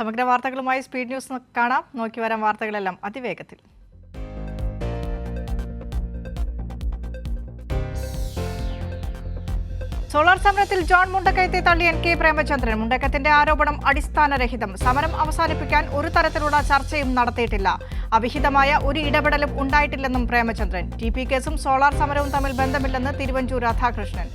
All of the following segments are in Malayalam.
സമഗ്ര വാർത്തകളുമായി സ്പീഡ് ന്യൂസ് കാണാം. നോക്കി വരാൻ വാർത്തകളെല്ലാം അതിവേഗത്തിൽ. സോളാർ സമരത്തിൽ ജോൺ മുണ്ടക്കയത്തെ തള്ളി NK പ്രേമചന്ദ്രൻ. മുണ്ടക്കയത്തിന്റെ ആരോപണം അടിസ്ഥാനരഹിതം. സമരം അവസാനിപ്പിക്കാൻ ഒരു തരത്തിലുള്ള ചർച്ചയും നടത്തിയിട്ടില്ല. അവിഹിതമായ ഒരു ഇടപെടലും ഉണ്ടായിട്ടില്ലെന്നും പ്രേമചന്ദ്രൻ. TP കേസും സോളാർ സമരവും തമ്മിൽ ബന്ധമില്ലെന്ന് തിരുവഞ്ചൂർ രാധാകൃഷ്ണൻ.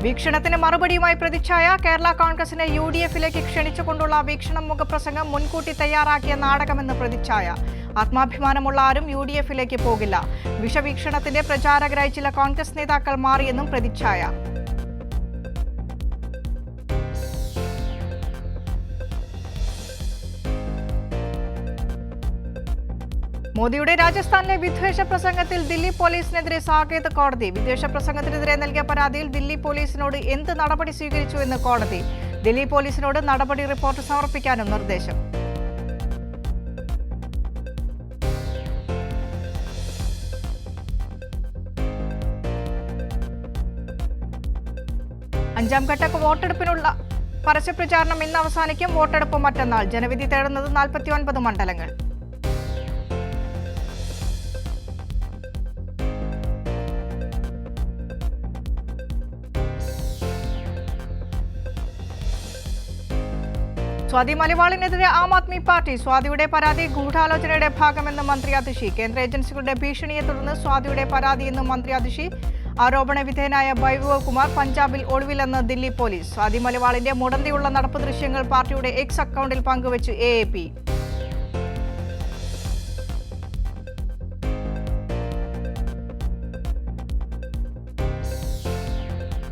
വീക്ഷണത്തിന് മറുപടിയുമായി പ്രതിച്ഛായ. കേരള കോൺഗ്രസിനെ UDF-ലേക്ക് ക്ഷണിച്ചുകൊണ്ടുള്ള വീക്ഷണം മുഖപ്രസംഗം മുൻകൂട്ടി തയ്യാറാക്കിയ നാടകമെന്ന് പ്രതിച്ഛായ. ആത്മാഭിമാനമുള്ള ആരും UDF-ലേക്ക് പോകില്ല. വിഷവീക്ഷണത്തിന്റെ പ്രചാരകരായി ചില കോൺഗ്രസ് നേതാക്കൾ മാറിയെന്നും പ്രതിച്ഛായ. മോദിയുടെ രാജസ്ഥാനിലെ വിദ്വേഷ പ്രസംഗത്തിൽ ദില്ലി പോലീസിനെതിരെ സാകേത് കോടതി. വിദ്വേഷ പ്രസംഗത്തിനെതിരെ നൽകിയ പരാതിയിൽ ദില്ലി പോലീസിനോട് എന്ത് നടപടി സ്വീകരിച്ചുവെന്ന് കോടതി. ദില്ലി പോലീസിനോട് നടപടി റിപ്പോർട്ട് സമർപ്പിക്കാനും നിർദ്ദേശം. അഞ്ചാം ഘട്ട വോട്ടെടുപ്പിനുള്ള പരസ്യപ്രചാരണം ഇന്ന് അവസാനിക്കും. വോട്ടെടുപ്പ് മറ്റന്നാൾ. ജനവിധി തേടുന്നത് 49 മണ്ഡലങ്ങൾ. സ്വാതി മലിവാളിനെതിരെ ആം ആദ്മി പാർട്ടി. സ്വാതിയുടെ പരാതി ഗൂഢാലോചനയുടെ ഭാഗമെന്ന് മന്ത്രി അതിഷി. കേന്ദ്ര ഏജൻസികളുടെ ഭീഷണിയെ തുടർന്ന് സ്വാതിയുടെ പരാതിയെന്ന് മന്ത്രി അതിഷി. ആരോപണ വിധേയനായ വൈഭവ് കുമാർ പഞ്ചാബിൽ ഒളിവിലെന്ന് ദില്ലി പോലീസ്. സ്വാതി മലിവാളിന്റെ മുടന്തിയുള്ള നടപ്പ് ദൃശ്യങ്ങൾ പാർട്ടിയുടെ എക്സ് അക്കൗണ്ടിൽ പങ്കുവച്ചു AAP.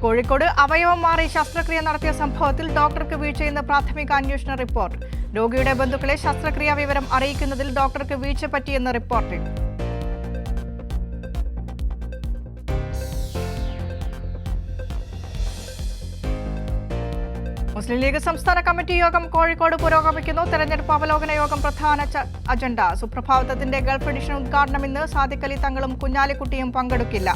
കോഴിക്കോട് അവയവം മാറി ശസ്ത്രക്രിയ നടത്തിയ സംഭവത്തിൽ ഡോക്ടർക്ക് വീഴ്ചയെന്ന് പ്രാഥമിക അന്വേഷണ റിപ്പോർട്ട്. രോഗിയുടെ ബന്ധുക്കളെ ശസ്ത്രക്രിയാ വിവരം അറിയിക്കുന്നതിൽ ഡോക്ടർക്ക് വീഴ്ച പറ്റിയെന്ന് റിപ്പോർട്ടിൽ. മുസ്ലിം ലീഗ് സംസ്ഥാന കമ്മിറ്റി യോഗം കോഴിക്കോട് പുരോഗമിക്കുന്നു. തെരഞ്ഞെടുപ്പ് അവലോകന യോഗം പ്രധാന അജണ്ട. സുപ്രഭാതത്തിന്റെ ഗൾഫ് എഡിഷൻ ഉദ്ഘാടനം ഇന്ന്. സാദിഖ് അലി തങ്ങളും കുഞ്ഞാലിക്കുട്ടിയും പങ്കെടുക്കില്ല.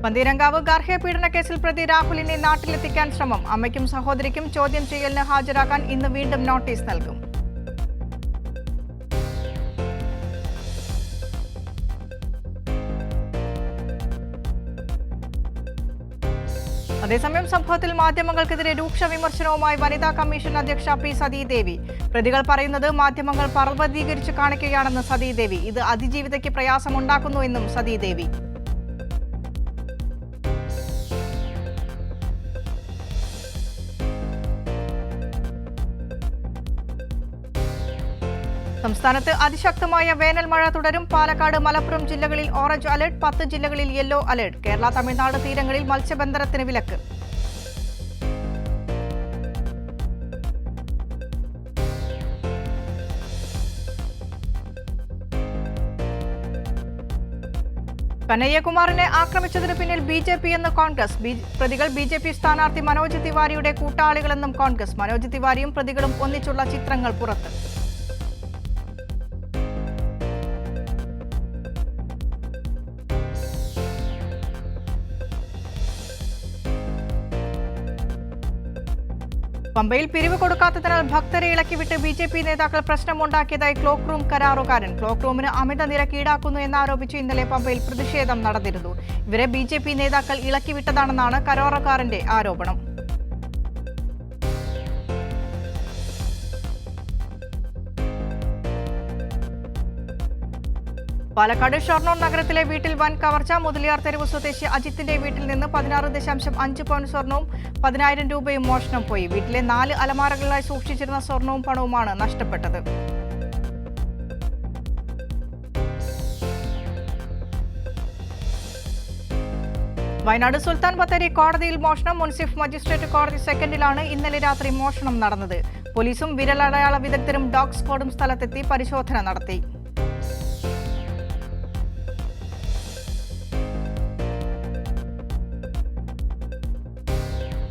പന്തീരങ്കാവ് ഗാർഹിക പീഡന കേസിൽ പ്രതി രാഹുലിനെ നാട്ടിലെത്തിക്കാൻ ശ്രമം. അമ്മയ്ക്കും സഹോദരിക്കും ചോദ്യം ചെയ്യലിന് ഹാജരാക്കാൻ ഇന്ന് വീണ്ടും നോട്ടീസ് നൽകും. അതേസമയം സംഭവത്തിൽ മാധ്യമങ്ങൾക്കെതിരെ രൂക്ഷ വിമർശനവുമായി വനിതാ കമ്മീഷൻ അധ്യക്ഷ P സതീദേവി. പ്രതികൾ പറയുന്നത് മാധ്യമങ്ങൾ പർവ്വതീകരിച്ച് കാണിക്കുകയാണെന്ന് സതീദേവി. ഇത് അതിജീവിതയ്ക്ക് പ്രയാസമുണ്ടാക്കുന്നുവെന്നും സതീദേവി. സംസ്ഥാനത്ത് അതിശക്തമായ വേനൽ മഴ തുടരും. പാലക്കാട്, മലപ്പുറം ജില്ലകളിൽ ഓറഞ്ച് അലർട്ട്. 10 ജില്ലകളിൽ യെല്ലോ അലർട്ട്. കേരള തമിഴ്നാട് തീരങ്ങളിൽ മത്സ്യബന്ധനത്തിന് വിലക്ക്. കനയ്യകുമാറിനെ ആക്രമിച്ചതിന് പിന്നിൽ BJP എന്ന് കോൺഗ്രസ്. പ്രതികൾ BJP സ്ഥാനാർത്ഥി മനോജ് തിവാരിയുടെ കൂട്ടാളികളെന്നും കോൺഗ്രസ്. മനോജ് തിവാരിയും പ്രതികളും ഒന്നിച്ചുള്ള ചിത്രങ്ങൾ പുറത്ത്. പമ്പയിൽ പിരിവ് കൊടുക്കാത്തതിനാൽ ഭക്തരെ ഇളക്കിവിട്ട് BJP നേതാക്കൾ പ്രശ്നമുണ്ടാക്കിയതായി ക്ലോക്ക് റൂം കരാറുകാരൻ. ക്ലോക്ക് റൂമിന് അമിത നിരക്ക് ഈടാക്കുന്നു എന്നാരോപിച്ച് ഇന്നലെ പമ്പയിൽ പ്രതിഷേധം നടന്നിരുന്നു. ഇവരെ BJP നേതാക്കൾ ഇളക്കിവിട്ടതാണെന്നാണ് കരാറുകാരന്റെ ആരോപണം. പാലക്കാട് ഷൊർണൂർ നഗരത്തിലെ വീട്ടിൽ വൻ കവർച്ച. മുതലിയാർ തെരുവ് സ്വദേശി അജിത്തിന്റെ വീട്ടിൽ നിന്ന് 16.5 പവൻ സ്വർണവും 10,000 രൂപയും മോഷണം പോയി. വീട്ടിലെ 4 അലമാരകളിലായി സൂക്ഷിച്ചിരുന്ന സ്വർണവും പണവുമാണ് നഷ്ടപ്പെട്ടത്. വയനാട് സുൽത്താൻ ബത്തേരി കോടതിയിൽ മോഷണം. മുൻസിഫ് മജിസ്ട്രേറ്റ് കോടതി സെക്കൻഡിലാണ് ഇന്നലെ രാത്രി മോഷണം നടന്നത്. പോലീസും വിരലടയാള വിദഗ്ധരും ഡോഗ് സ്ക്വാഡും സ്ഥലത്തെത്തി പരിശോധന നടത്തി.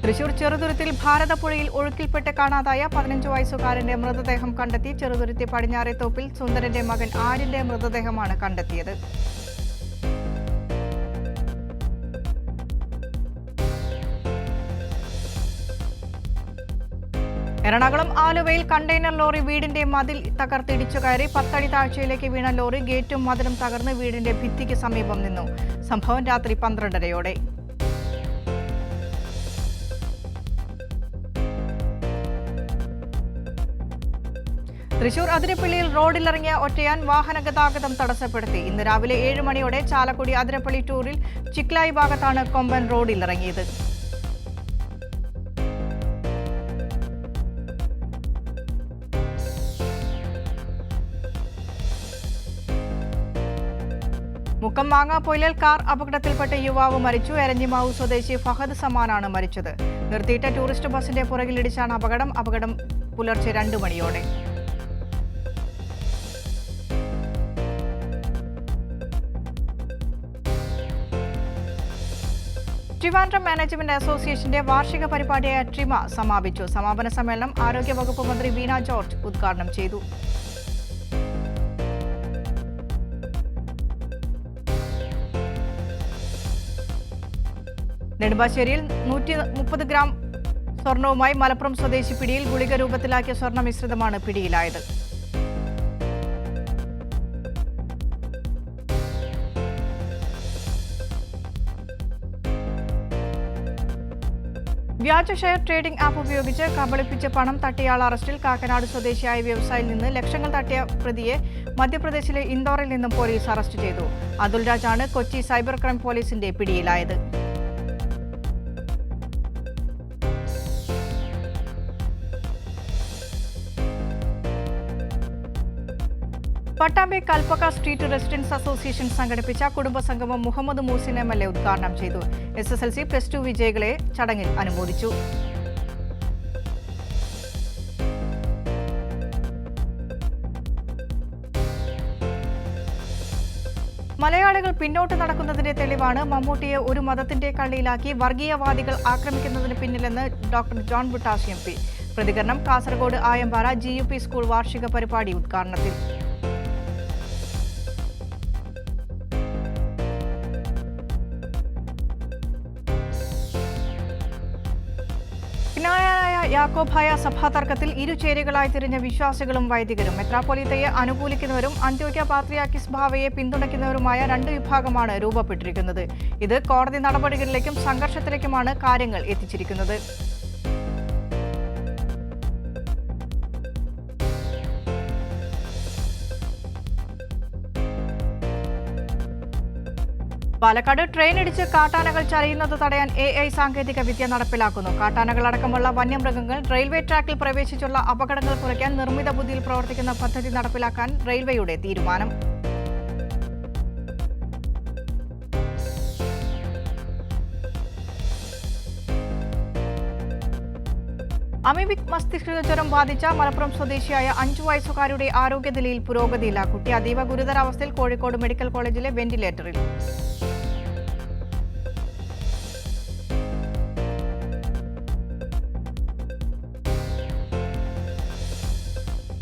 തൃശൂർ ചെറുതുരുത്തിൽ ഭാരതപ്പുഴയിൽ ഒഴുക്കിൽപ്പെട്ട് കാണാതായ 15 വയസ്സുകാരന്റെ മൃതദേഹം കണ്ടെത്തി. ചെറുതുരുത്തി പടിഞ്ഞാറേത്തോപ്പിൽ സുന്ദരന്റെ മകൻ ആര്യന്റെ മൃതദേഹമാണ് കണ്ടെത്തിയത്. എറണാകുളം ആലുവയിൽ കണ്ടെയ്നർ ലോറി വീടിന്റെ മതിൽ തകർത്തിടിച്ചു കയറി. 10 അടി താഴ്ചയിലേക്ക് വീണ ലോറി ഗേറ്റും മതിലും തകർന്ന് വീടിന്റെ ഭിത്തിക്ക് സമീപം നിന്നു. സംഭവം രാത്രി 12:30-ഓടെ. തൃശൂർ അതിരപ്പള്ളിയിൽ റോഡിലിറങ്ങിയ ഒറ്റയാൻ വാഹന ഗതാഗതം തടസ്സപ്പെടുത്തി. ഇന്ന് രാവിലെ 7 മണിയോടെ ചാലക്കുടി അതിരപ്പള്ളി ടൂറിൽ ചിക്ലായി ഭാഗത്താണ് കൊമ്പൻ റോഡിലിറങ്ങിയത്. മുക്കം മാങ്ങാപ്പൊയിലിൽ കാർ അപകടത്തിൽപ്പെട്ട യുവാവ് മരിച്ചു. എരഞ്ഞിമാവ് സ്വദേശി ഫഹദ് സമാനാണ് മരിച്ചത്. നിർത്തിയിട്ട ടൂറിസ്റ്റ് ബസിന്റെ പുറകിലിടിച്ചാണ് അപകടം പുലർച്ചെ 2 മണിയോടെ. ട്രിവാൻഡ്രം മാനേജ്മെന്റ് അസോസിയേഷന്റെ വാർഷിക പരിപാടിയായ ട്രിമ സമാപിച്ചു. സമാപന സമ്മേളനം ആരോഗ്യവകുപ്പ് മന്ത്രി വീണ ജോർജ് ഉദ്ഘാടനം ചെയ്തു. നെടുമ്പാശ്ശേരിയിൽ 130 ഗ്രാം സ്വർണവുമായി മലപ്പുറം സ്വദേശി പിടിയിൽ. ഗുളിക രൂപത്തിലാക്കിയ സ്വർണ്ണ മിശ്രിതമാണ് പിടിയിലായത്. വ്യാജ ഷെയർ ട്രേഡിംഗ് ആപ്പ് ഉപയോഗിച്ച് കബളിപ്പിച്ച് പണം തട്ടിയയാൾ അറസ്റ്റിൽ. കാക്കനാട് സ്വദേശിയായ വ്യവസായിയിൽ നിന്ന് ലക്ഷങ്ങൾ തട്ടിയ പ്രതിയെ മധ്യപ്രദേശിലെ ഇൻഡോറിൽ നിന്നും പോലീസ് അറസ്റ്റ് ചെയ്തു. അതുൽ രാജാണ് കൊച്ചി സൈബർ ക്രൈം പോലീസിന്റെ പിടിയിലായത്. Pattambi Kalpaka street residence association സംഘടിപ്പിച്ച കുടുംബസംഗമം മുഹമ്മദ് മൂസിൻ MLA ഉദ്ഘാടനം ചെയ്തു. SSLC +2 വിജയികളെ ചടങ്ങിൽ അനുമോദിച്ചു. മലയാളികൾ പിന്നോട്ട് നടക്കുന്നതിന്റെ തെളിവാണ് മമ്മൂട്ടിയെ ഒരു മതത്തിന്റെ കള്ളിയിലാക്കി വർഗീയവാദികൾ ആക്രമിക്കുന്നതിന് പിന്നിലെന്ന് ഡോക്ടർ ജോൺ ബുട്ടാസ് MP. പ്രതികരണം കാസർഗോഡ് ആയമ്പാറ GUP സ്കൂൾ വാർഷിക പരിപാടി ഉദ്ഘാടനത്തിൽ. ായ യാക്കോബായ സഭാ തർക്കത്തിൽ ഇരുചേരികളായി തിരിഞ്ഞ വിശ്വാസികളും വൈദികരും. മെത്രാപ്പൊലീത്തയെ അനുകൂലിക്കുന്നവരും അന്ത്യോക്യ പാത്രിയാർക്കീസ് ബാവയെ പിന്തുണയ്ക്കുന്നവരുമായ 2 വിഭാഗമാണ് രൂപപ്പെട്ടിരിക്കുന്നത്. ഇത് കോടതി നടപടികളിലേക്കും സംഘർഷത്തിലേക്കുമാണ് കാര്യങ്ങൾ എത്തിച്ചിരിക്കുന്നത്. പാലക്കാട് ട്രെയിൻ ഇടിച്ച് കാട്ടാനകൾ ചരയുന്നത് തടയാൻ AI സാങ്കേതിക വിദ്യ നടപ്പിലാക്കുന്നു. കാട്ടാനകളടക്കമുള്ള വന്യമൃഗങ്ങൾ റെയിൽവേ ട്രാക്കിൽ പ്രവേശിച്ചുള്ള അപകടങ്ങൾ കുറയ്ക്കാൻ നിർമ്മിത ബുദ്ധിയിൽ പ്രവർത്തിക്കുന്ന പദ്ധതി നടപ്പിലാക്കാൻ റെയിൽവേയുടെ തീരുമാനം. അമീബിക് മസ്തിഷ്ക ജ്വരം ബാധിച്ച മലപ്പുറം സ്വദേശിയായ 5 വയസ്സുകാരുടെ ആരോഗ്യനിലയിൽ പുരോഗതിയില്ല. കുട്ടി അതീവ ഗുരുതരാവസ്ഥയിൽ കോഴിക്കോട് മെഡിക്കൽ കോളേജിലെ വെന്റിലേറ്ററിൽ.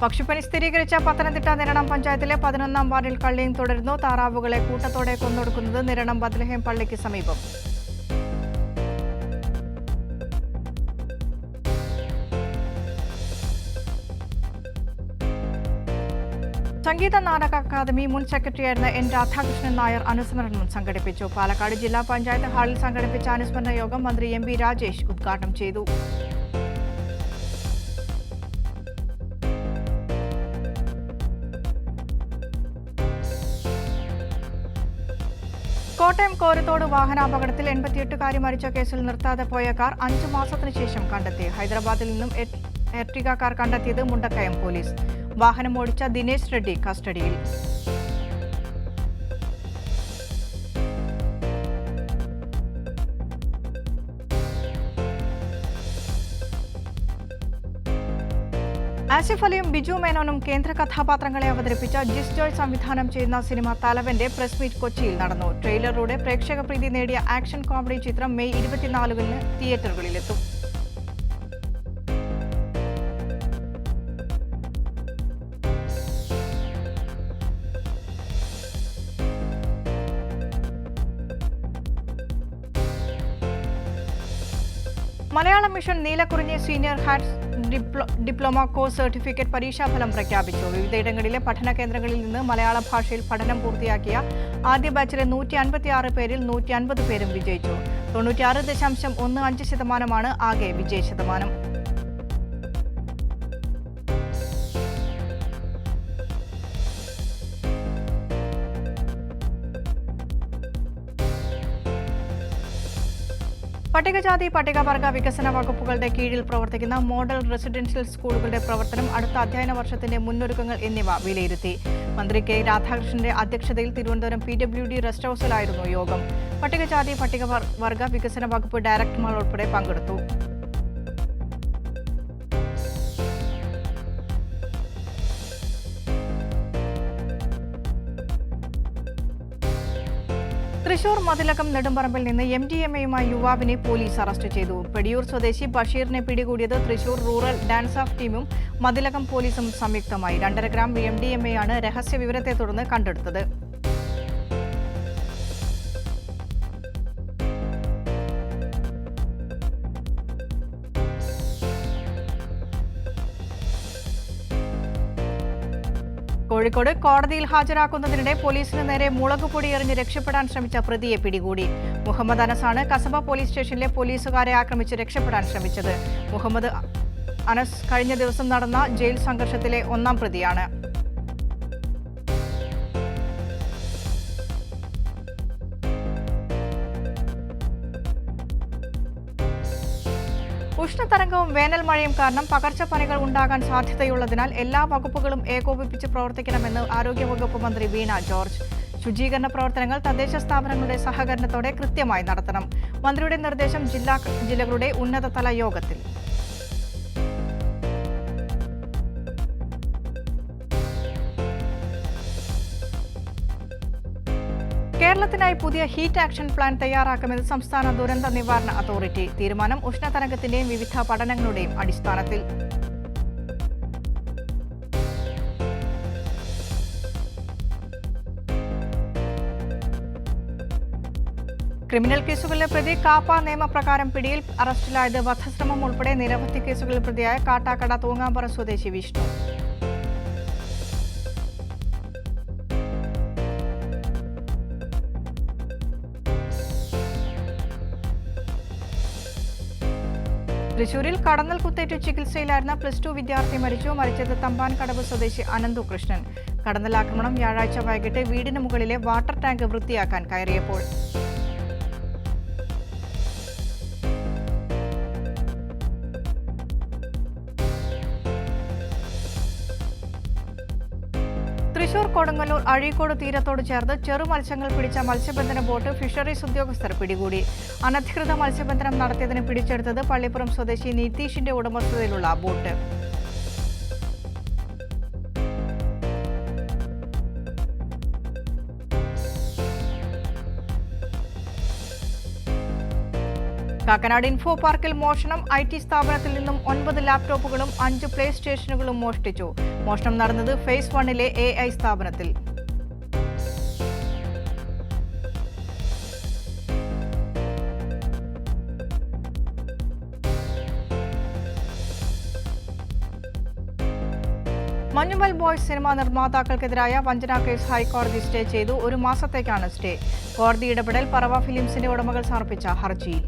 പക്ഷിപ്പനി സ്ഥിരീകരിച്ച പത്തനംതിട്ട നിരണം പഞ്ചായത്തിലെ 11-ാം വാർഡിൽ കള്ളിയും തുടരുന്നു. താറാവുകളെ കൂട്ടത്തോടെ കൊന്നൊടുക്കുന്നത് നിരണം ബത്ലഹേം പള്ളിക്ക് സമീപം. സംഗീത നാടക അക്കാദമി മുൻ സെക്രട്ടറിയായിരുന്ന N. രാധാകൃഷ്ണൻ നായർ അനുസ്മരണം സംഘടിപ്പിച്ചു. പാലക്കാട് ജില്ലാ പഞ്ചായത്ത് ഹാളിൽ സംഘടിപ്പിച്ച അനുസ്മരണ യോഗം മന്ത്രി MP രാജേഷ് ഉദ്ഘാടനം ചെയ്തു. കോട്ടയം കോരത്തോട് വാഹനാപകടത്തിൽ 88-കാരി മരിച്ച കേസിൽ നിർത്താതെ പോയ കാർ 5 മാസത്തിനു ശേഷം കണ്ടെത്തി. ഹൈദരാബാദിൽ നിന്നും എർട്ടിഗ കാർ കണ്ടെത്തിയത് മുണ്ടക്കയം പോലീസ്. വാഹനം ഓടിച്ച ദിനേശ് റെഡ്ഡി കസ്റ്റഡിയിൽ. ആസിഫ് അലിയും ബിജു മേനോനും കേന്ദ്ര കഥാപാത്രങ്ങളെ അവതരിപ്പിച്ച ജിസ് ജോയ് സംവിധാനം ചെയ്യുന്ന സിനിമ തലവന്റെ പ്രസ് മീറ്റ് കൊച്ചിയിൽ നടന്നു. ട്രെയിലറിലൂടെ പ്രേക്ഷക പ്രീതി നേടിയ ആക്ഷൻ കോമഡി ചിത്രം മെയ് 24-ന് തിയേറ്ററുകളിലെത്തും. Malayalam mission Neelakurinji senior higher diploma course certificate പരീക്ഷാഫലം പ്രഖ്യാപിച്ചു. വിവിധയിടങ്ങളിലെ പഠന കേന്ദ്രങ്ങളിൽ നിന്ന് മലയാള ഭാഷയിൽ പഠനം പൂർത്തിയാക്കിയ ആദ്യ ബാച്ചിലെ 156 പേരിൽ 150 പേരും വിജയിച്ചു. 96.15% ആകെ വിജയ ശതമാനം. പട്ടികജാതി പട്ടികവർഗ വികസന വകുപ്പുകളുടെ കീഴിൽ പ്രവർത്തിക്കുന്ന മോഡൽ റെസിഡൻഷ്യൽ സ്കൂളുകളുടെ പ്രവർത്തനം, അടുത്ത അധ്യയന വർഷത്തിന്റെ മുന്നൊരുക്കങ്ങൾ എന്നിവ വിലയിരുത്തി. മന്ത്രി കെ രാധാകൃഷ്ണന്റെ അധ്യക്ഷതയിൽ തിരുവനന്തപുരം PWD റെസ്റ്റ് ഹൌസിലായിരുന്നു യോഗം. പട്ടികജാതി പട്ടികവർഗ വികസന വകുപ്പ് ഡയറക്ടർമാർ ഉൾപ്പെടെ പങ്കെടുത്തു. തൃശൂർ മതിലകം നെടുമ്പറമ്പിൽ നിന്ന് MDMA-യുമായി യുവാവിനെ പോലീസ് അറസ്റ്റ് ചെയ്തു. പെടിയൂർ സ്വദേശി ബഷീറിനെ പിടികൂടിയത് തൃശൂർ റൂറൽ ഡാൻസ് ഓഫ് ടീമും മതിലകം പോലീസും സംയുക്തമായി. 2.5 ഗ്രാം MDMA-യാണ് രഹസ്യ വിവരത്തെ തുടർന്ന് കണ്ടെടുത്തത്. കോഴിക്കോട് കോടതിയിൽ ഹാജരാക്കുന്നതിനിടെ പോലീസിന് നേരെ മുളകുപൊടി എറിഞ്ഞ് രക്ഷപ്പെടാൻ ശ്രമിച്ച പ്രതിയെ പിടികൂടി. മുഹമ്മദ് അനസാണ് കസബ പോലീസ് സ്റ്റേഷനിലെ പോലീസുകാരെ ആക്രമിച്ച് രക്ഷപ്പെടാൻ ശ്രമിച്ചത്. മുഹമ്മദ് അനസ് കഴിഞ്ഞ ദിവസം നടന്ന ജയിൽ സംഘർഷത്തിലെ 1ാം പ്രതിയാണ്. ഉഷ്ണതരംഗവും വേനൽ മഴയും കാരണം പകർച്ചപ്പനികൾ ഉണ്ടാകാൻ സാധ്യതയുള്ളതിനാൽ എല്ലാ വകുപ്പുകളും ഏകോപിപ്പിച്ച് പ്രവർത്തിക്കണമെന്ന് ആരോഗ്യവകുപ്പ് മന്ത്രി വീണ ജോർജ്. ശുചീകരണ പ്രവർത്തനങ്ങൾ തദ്ദേശ സ്ഥാപനങ്ങളുടെ സഹകരണത്തോടെ കൃത്യമായി നടത്തണം. മന്ത്രിയുടെ നിർദ്ദേശം ജില്ലകളുടെ ഉന്നതതല യോഗത്തിൽ. കേരളത്തിനായി പുതിയ ഹീറ്റ് ആക്ഷൻ പ്ലാൻ തയ്യാറാക്കുമെന്ന് സംസ്ഥാന ദുരന്ത നിവാരണ അതോറിറ്റി. തീരുമാനം ഉഷ്ണതരംഗത്തിന്റെയും വിവിധ പഠനങ്ങളുടെയും അടിസ്ഥാനത്തിൽ. ക്രിമിനൽ കേസുകളിലെ പ്രതി കാപ്പ നിയമപ്രകാരം പിടിയിൽ, അറസ്റ്റിലായത് വധശ്രമം ഉൾപ്പെടെ നിരവധി കേസുകളിൽ പ്രതിയായ കാട്ടാക്കട തൂങ്ങാമ്പറ സ്വദേശി വിഷ്ണു. തൃശൂരിൽ കടന്നൽ കുത്തേറ്റ് ചികിത്സയിലായിരുന്ന +2 വിദ്യാർത്ഥി മരിച്ചത് തമ്പാൻകടവ് സ്വദേശി അനന്തു കൃഷ്ണൻ. കടന്നൽ ആക്രമണം വ്യാഴാഴ്ച വൈകിട്ട് വീടിന് മുകളിലെ വാട്ടർ ടാങ്ക് വൃത്തിയാക്കാൻ കയറിയപ്പോൾ. തൃശൂർ കൊടുങ്ങല്ലൂർ അഴീക്കോട് തീരത്തോട് ചേർന്ന് ചെറു മത്സ്യങ്ങൾ പിടിച്ച മത്സ്യബന്ധന ബോട്ട് ഫിഷറീസ് ഉദ്യോഗസ്ഥർ പിടികൂടി. അനധികൃത മത്സ്യബന്ധനം നടത്തിയതിന് പിടിച്ചെടുത്തത് പള്ളിപ്പുറം സ്വദേശി നിതീഷിന്റെ ഉടമസ്ഥതയിലുള്ള ബോട്ട്. കാക്കനാട് ഇൻഫോ പാർക്കിൽ മോഷണം. IT സ്ഥാപനത്തിൽ നിന്നും 9 ലാപ്ടോപ്പുകളും 5 പ്ലേ സ്റ്റേഷനുകളും മോഷ്ടിച്ചു. മോഷണം നടന്നത് ഫേസ് 1-ലെ AI സ്ഥാപനത്തിൽ. മഞ്ഞുമൽ ബോയ്സ് സിനിമാ നിർമ്മാതാക്കൾക്കെതിരായ വഞ്ചനാ കേസ് ഹൈക്കോടതി സ്റ്റേ ചെയ്തു. 1 മാസത്തേക്കാണ് സ്റ്റേ. കോടതി ഇടപെടൽ പറവ ഫിലിംസിന്റെ ഉടമകൾ സമർപ്പിച്ച ഹർജിയിൽ.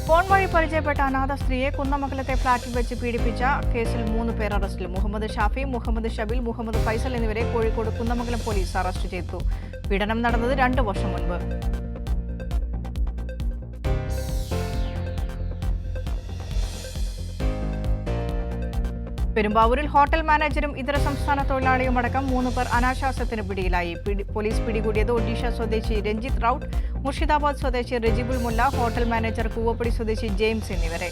ഫോൺ വഴി പരിചയപ്പെട്ട അനാഥ സ്ത്രീയെ കുന്നമംഗലത്തെ ഫ്ളാറ്റിൽ വെച്ച് പീഡിപ്പിച്ച കേസിൽ 3 പേർ അറസ്റ്റിൽ. മുഹമ്മദ് ഷാഫി, മുഹമ്മദ് ഷബീൽ, മുഹമ്മദ് ഫൈസൽ എന്നിവരെ കോഴിക്കോട് കുന്നമംഗലം പോലീസ് അറസ്റ്റ് ചെയ്തു. പീഡനം നടന്നത് 2 വർഷം മുൻപ്. പെരുമ്പാവൂരിൽ ഹോട്ടൽ മാനേജരും ഇതര സംസ്ഥാന തൊഴിലാളിയുമടക്കം 3 പേർ അനാശാസ്യത്തിന് പിടിയിലായി. പോലീസ് പിടികൂടിയത് ഒഡീഷ സ്വദേശി രഞ്ജിത്ത് റൌട്ട്, മുർഷിദാബാദ് സ്വദേശി റജിബുൽ മുല്ല, ഹോട്ടൽ മാനേജർ കൂവപ്പടി സ്വദേശി ജെയിംസ് എന്നിവരെ.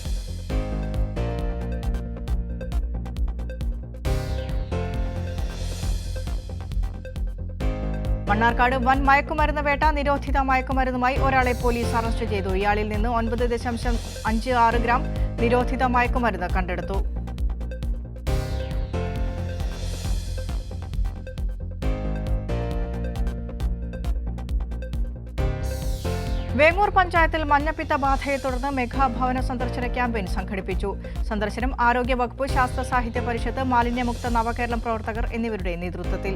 മണ്ണാർക്കാട് വൻ മയക്കുമരുന്ന് വേട്ട. നിരോധിത മയക്കുമരുന്നുമായി ഒരാളെ പോലീസ് അറസ്റ്റ് ചെയ്തു. ഇയാളിൽ നിന്ന് 9.56 ഗ്രാം നിരോധിത മയക്കുമരുന്ന് കണ്ടെടുത്തു. വേങ്ങൂർ പഞ്ചായത്തിൽ മഞ്ഞപ്പിത്ത ബാധയെ തുടർന്ന് മെഗാഭവന സന്ദർശന ക്യാമ്പയിൻ സംഘടിപ്പിച്ചു. സന്ദർശനം ആരോഗ്യവകുപ്പ്, ശാസ്ത്ര സാഹിത്യ പരിഷത്ത്, മാലിന്യമുക്ത നവകേരളം പ്രവർത്തകർ എന്നിവരുടെ നേതൃത്വത്തിൽ.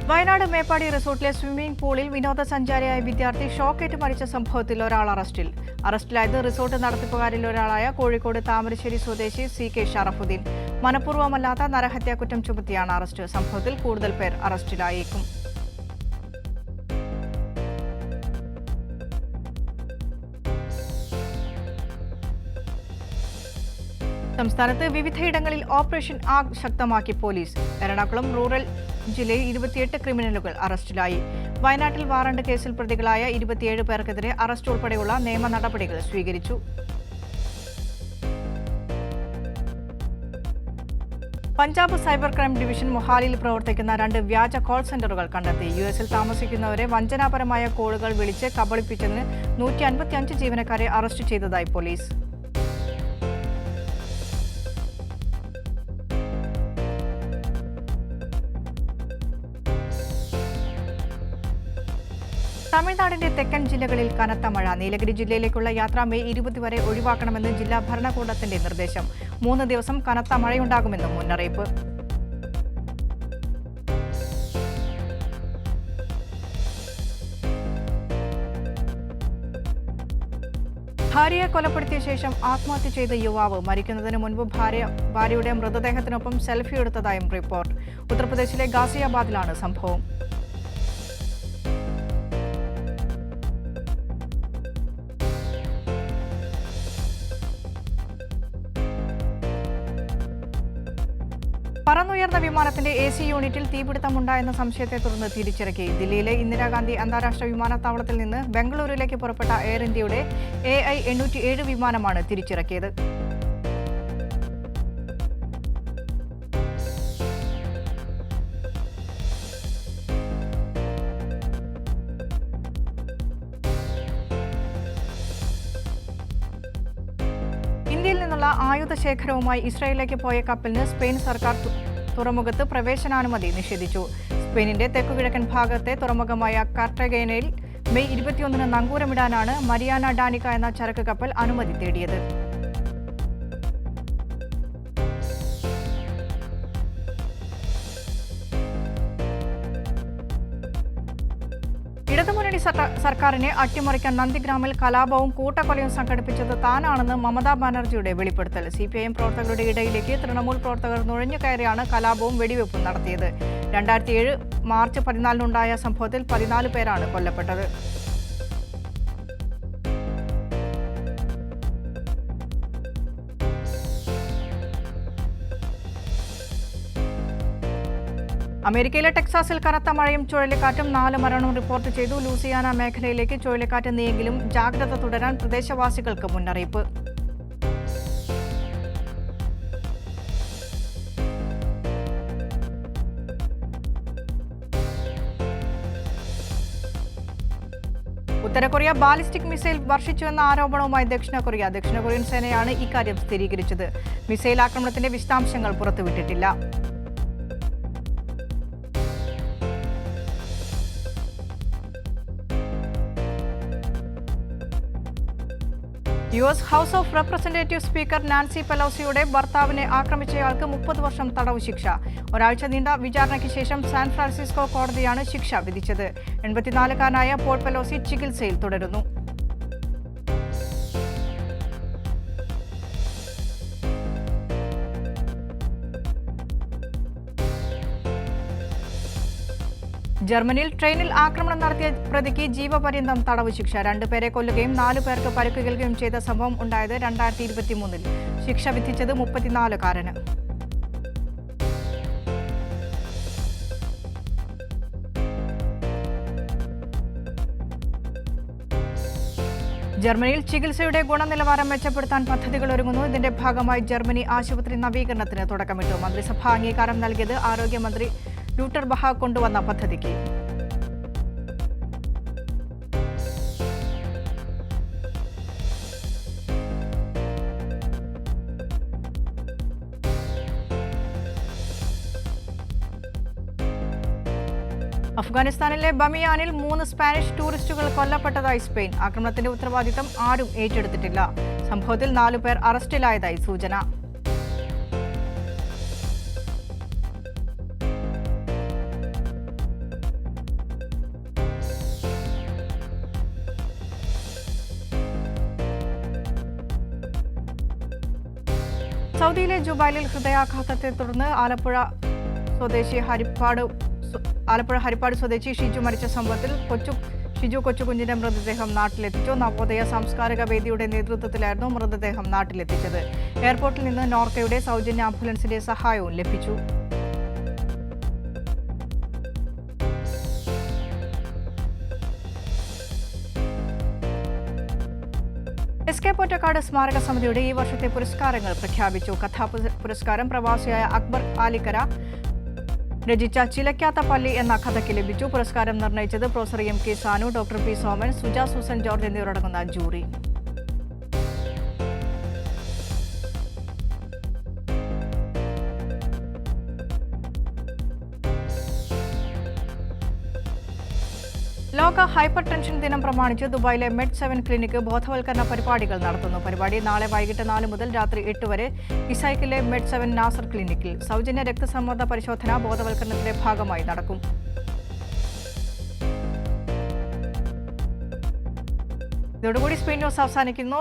വയനാട് മേപ്പാടി റിസോർട്ടിലെ സ്വിമ്മിംഗ് പൂളിൽ വിനോദസഞ്ചാരിയായ വിദ്യാർത്ഥി ഷോക്കേറ്റ് മരിച്ച സംഭവത്തിൽ ഒരാൾ അറസ്റ്റിൽ. അറസ്റ്റിലായത് റിസോർട്ട് നടത്തിപ്പുകാരിൽ ഒരാളായ കോഴിക്കോട് താമരശ്ശേരി സ്വദേശി CK ഷറഫുദ്ദീൻ. മനഃപൂർവ്വമല്ലാത്ത നരഹത്യാക്കുറ്റം ചുമത്തിയാണ് അറസ്റ്റ്. സംഭവത്തിൽ കൂടുതൽ പേർ അറസ്റ്റിലായേക്കും. സംസ്ഥാനത്ത് വിവിധയിടങ്ങളിൽ ഓപ്പറേഷൻ ആഗ് ശക്തമാക്കി പോലീസ്. എറണാകുളം റൂറൽ ജില്ലയിൽ 28 ക്രിമിനലുകൾ അറസ്റ്റിലായി. വയനാട്ടിൽ വാറണ്ട് കേസിൽ പ്രതികളായ 27 പേർക്കെതിരെ അറസ്റ്റ് ഉൾപ്പെടെയുള്ള നിയമ നടപടികൾ സ്വീകരിച്ചു. പഞ്ചാബ് സൈബർ ക്രൈം ഡിവിഷൻ മൊഹാലിയിൽ പ്രവർത്തിക്കുന്ന 2 വ്യാജ കോൾ സെന്ററുകൾ കണ്ടെത്തി. US-ൽ താമസിക്കുന്നവരെ വഞ്ചനാപരമായ കോളുകൾ വിളിച്ച് കബളിപ്പിച്ചതിന് 155 ജീവനക്കാരെ അറസ്റ്റ് ചെയ്തതായി പോലീസ്. തമിഴ്നാടിന്റെ തെക്കൻ ജില്ലകളിൽ കനത്ത മഴ. നീലഗിരി ജില്ലയിലേക്കുള്ള യാത്ര മെയ് 20 വരെ ഒഴിവാക്കണമെന്ന് ജില്ലാ ഭരണകൂടത്തിന്റെ നിർദ്ദേശം. 3 ദിവസം കനത്ത മഴയുണ്ടാകുമെന്നും മുന്നറിയിപ്പ്. ഭാര്യയെ കൊലപ്പെടുത്തിയ ശേഷം ആത്മഹത്യ ചെയ്ത യുവാവ് മരിക്കുന്നതിന് മുൻപ് ഭാര്യയുടെ മൃതദേഹത്തിനൊപ്പം സെൽഫി എടുത്തതായും റിപ്പോർട്ട്. ഉത്തർപ്രദേശിലെ ഗാസിയാബാദിലാണ് സംഭവം. പറന്നുയർന്ന വിമാനത്തിന്റെ AC യൂണിറ്റിൽ തീപിടുത്തമുണ്ടായെന്ന സംശയത്തെ തുടർന്ന് തിരിച്ചിറക്കി. ദില്ലിയിലെ ഇന്ദിരാഗാന്ധി അന്താരാഷ്ട്ര വിമാനത്താവളത്തിൽ നിന്ന് ബംഗളൂരുവിലേക്ക് പുറപ്പെട്ട എയർ ഇന്ത്യയുടെ AI-807 വിമാനമാണ് തിരിച്ചിറക്കിയത്. ഇന്ത്യയിൽ നിന്നുള്ള ആയുധശേഖരവുമായി ഇസ്രായേലിലേക്ക് പോയ കപ്പലിന് സ്പെയിൻ സർക്കാർ തുറമുഖത്ത് പ്രവേശനാനുമതി നിഷേധിച്ചു. സ്പെയിനിന്റെ തെക്കുകിഴക്കൻ ഭാഗത്തെ തുറമുഖമായ കാർട്ടഗേനയിൽ മെയ് 21-ന് നങ്കൂരമിടാനാണ് മരിയാന ഡാനിക എന്ന ചരക്ക് കപ്പൽ അനുമതി തേടിയത്. ഇടതുമുന്നണി സർക്കാരിനെ അട്ടിമറിക്കാൻ നന്ദിഗ്രാമിൽ കലാപവും കൂട്ടക്കൊലയും സംഘടിപ്പിച്ചത് താനാണെന്ന് മമതാ ബാനർജിയുടെ വെളിപ്പെടുത്തൽ. CPIM പ്രവർത്തകരുടെ ഇടയിലേക്ക് തൃണമൂൽ പ്രവർത്തകർ നുഴഞ്ഞു കയറിയാണ് കലാപവും വെടിവെപ്പും നടത്തിയത്. 2007 മാർച്ച് 14-നുണ്ടായ സംഭവത്തിൽ 14 പേരാണ് കൊല്ലപ്പെട്ടത്. അമേരിക്കയിലെ ടെക്സാസിൽ കനത്ത മഴയും ചുഴലിക്കാറ്റും 4 മരണവും റിപ്പോർട്ട് ചെയ്തു. ലൂസിയാന മേഖലയിലേക്ക് ചുഴലിക്കാറ്റ് നീങ്ങിയെങ്കിലും ജാഗ്രത തുടരാൻ പ്രദേശവാസികൾക്ക് മുന്നറിയിപ്പ്. ഉത്തര കൊറിയ ബാലിസ്റ്റിക് മിസൈൽ വർഷിച്ചുവെന്ന ആരോപണവുമായി ദക്ഷിണ കൊറിയൻ സേനയാണ് ഇക്കാര്യം സ്ഥിരീകരിച്ചത്. മിസൈൽ ആക്രമണത്തിന്റെ വിശദാംശങ്ങൾ പുറത്തുവിട്ടിട്ടില്ല. US house of representative speaker Nancy പെലോസിയുടെ ഭർത്താവിനെ ആക്രമിച്ചയാൾക്ക് 30 വർഷം തടവ് ശിക്ഷ. ഒരാഴ്ച നീണ്ട വിചാരണയ്ക്ക് ശേഷം സാൻ ഫ്രാൻസിസ്കോ കോടതിയാണ് ശിക്ഷ വിധിച്ചത്. 84-കാരനായ പോൾ പെലോസി ചികിത്സയിൽ തുടരുന്നു. ജർമ്മനിയിൽ ട്രെയിനിൽ ആക്രമണം നടത്തിയ പ്രതിക്ക് ജീവപര്യന്തം തടവ് ശിക്ഷ. 2 പേരെ കൊല്ലുകയും 4 പേർക്ക് പരിക്കേൽക്കുകയും ചെയ്ത സംഭവം ഉണ്ടായത് 2023-ൽ. ശിക്ഷ വിധിച്ചത് 34-കാരന്. ജർമ്മനിയിൽ ചികിത്സയുടെ ഗുണനിലവാരം മെച്ചപ്പെടുത്താൻ പദ്ധതികൾ ഒരുങ്ങുന്നു. ഇതിന്റെ ഭാഗമായി ജർമ്മനി ആശുപത്രി നവീകരണത്തിന് തുടക്കമിട്ടു. മന്ത്രിസഭാ അംഗീകാരം നൽകിയത് ആരോഗ്യമന്ത്രി ലൂട്ടർ ബഹ കൊണ്ടുവന്ന പദ്ധതിക്ക്. അഫ്ഗാനിസ്ഥാനിലെ ബമിയാനിൽ 3 സ്പാനിഷ് ടൂറിസ്റ്റുകൾ കൊല്ലപ്പെട്ടതായി സ്പെയിൻ. ആക്രമണത്തിന്റെ ഉത്തരവാദിത്തം ആരും ഏറ്റെടുത്തിട്ടില്ല. സംഭവത്തിൽ 4 പേർ അറസ്റ്റിലായതായി സൂചന. സൗദിയിലെ ജുബൈലിൽ ഹൃദയാഘാതത്തെ തുടർന്ന് ആലപ്പുഴ ഹരിപ്പാട് സ്വദേശി ഷിജു മരിച്ച സംഭവത്തിൽ ഷിജു കൊച്ചുകുഞ്ഞിന്റെ മൃതദേഹം നാട്ടിലെത്തിച്ചു. നവോദയ സാംസ്കാരിക വേദിയുടെ നേതൃത്വത്തിലായിരുന്നു മൃതദേഹം നാട്ടിലെത്തിച്ചത്. എയർപോർട്ടിൽ നിന്ന് നോർക്കയുടെ സൗജന്യ ആംബുലൻസിന്റെ സഹായവും ലഭിച്ചു. എസ്.കെ. പൊറ്റക്കാട് സ്മാരക സമിതിയുടെ ഈ വർഷത്തെ പുരസ്കാരങ്ങൾ പ്രഖ്യാപിച്ചു. കഥാ പുരസ്കാരം പ്രവാസിയായ അക്ബർ ആലിക്കര രചിച്ച ചിലക്കാത്ത പള്ളി എന്ന കഥയ്ക്ക് ലഭിച്ചു. പുരസ്കാരം നിർണയിച്ചത് professor MK. Sanu, doctor P. Soman, Suja Susan George എന്നിവരടങ്ങുന്ന ജൂറി. ലോക ഹൈപ്പർ ടെൻഷൻ ദിനം പ്രമാണിച്ച് ദുബായിലെ Med7 ക്ലിനിക്ക് ബോധവൽക്കരണ പരിപാടികൾ നടത്തുന്നു. പരിപാടി നാളെ വൈകിട്ട് 4 മുതൽ രാത്രി 8 വരെ ഇസൈക്കിലെ Med7 നാസർ ക്ലിനിക്കിൽ. സൗജന്യ രക്തസമ്മർദ്ദ പരിശോധന ബോധവൽക്കരണത്തിന്റെ ഭാഗമായി നടക്കും. ഇതോടുകൂടി സ്പെയിൻ ന്യൂസ് അവസാനിക്കുന്നു.